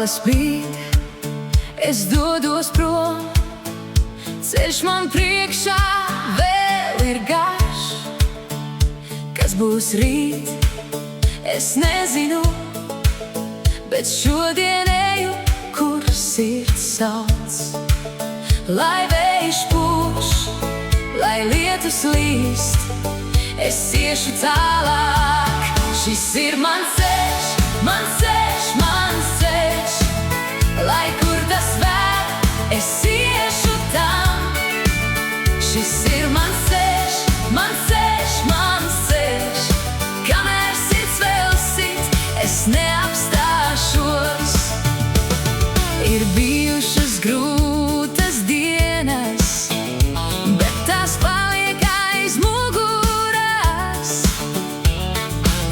saule spīd, es dodos prom. Ceļš man priekšā vēl ir garš. Kas būs rīt, es nezinu, bet šodien eju, kur sirds sauc. Lai vējš pūš, lai lietus līst, es iešu tālāk. Šis ir mans ceļš, mans ceļš, mans ceļš. Lai kur tas ved, es iešu tam. Šis ir mans ceļš, mans ceļš, mans ceļš. Kamēr sirds vēl sit, es neapstāšos. Ir bijušas grūtas dienas, bet tās paliek aiz muguras.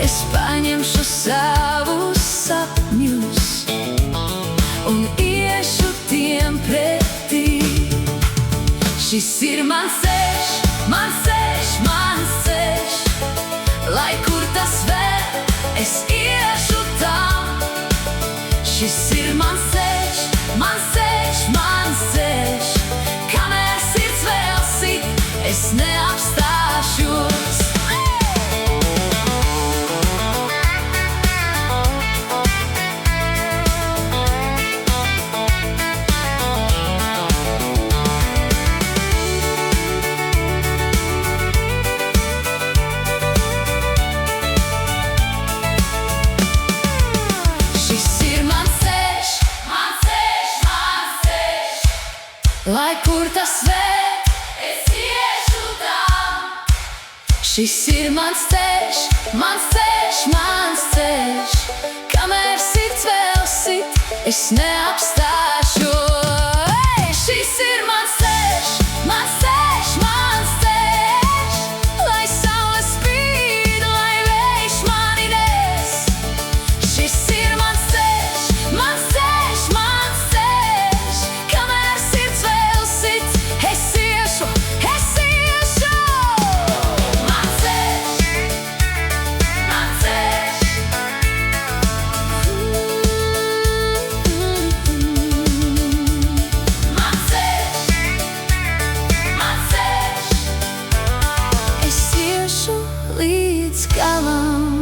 Es paņemšu savus sapņus un iešu tiem pretī. Šis ir mans ceļš, mans ceļš, mans ceļš. Lai kur tas ved, es iešu tam. Šis ir mans ceļš, mans ceļš, mans ceļš. Kamēr sirds vēl sit, es neapstāšos. Lai kur tas ved, es iešu tam. Šis ir mans ceļš, mans ceļš, mans ceļš. Kamēr sirds vēl sit, es neapstāšos. Šis ir mans ceļš, mans ceļš, mans ceļš. Lai saule spīd, lai vējš mani nes. Šis ir mans ceļš, mans ceļš, mans ceļš. Kamēr sirds vēl sit, es iešu, es iešu. Mans ceļš, mans ceļš. Mans ceļš, mans ceļš. Es iešu līdz galam.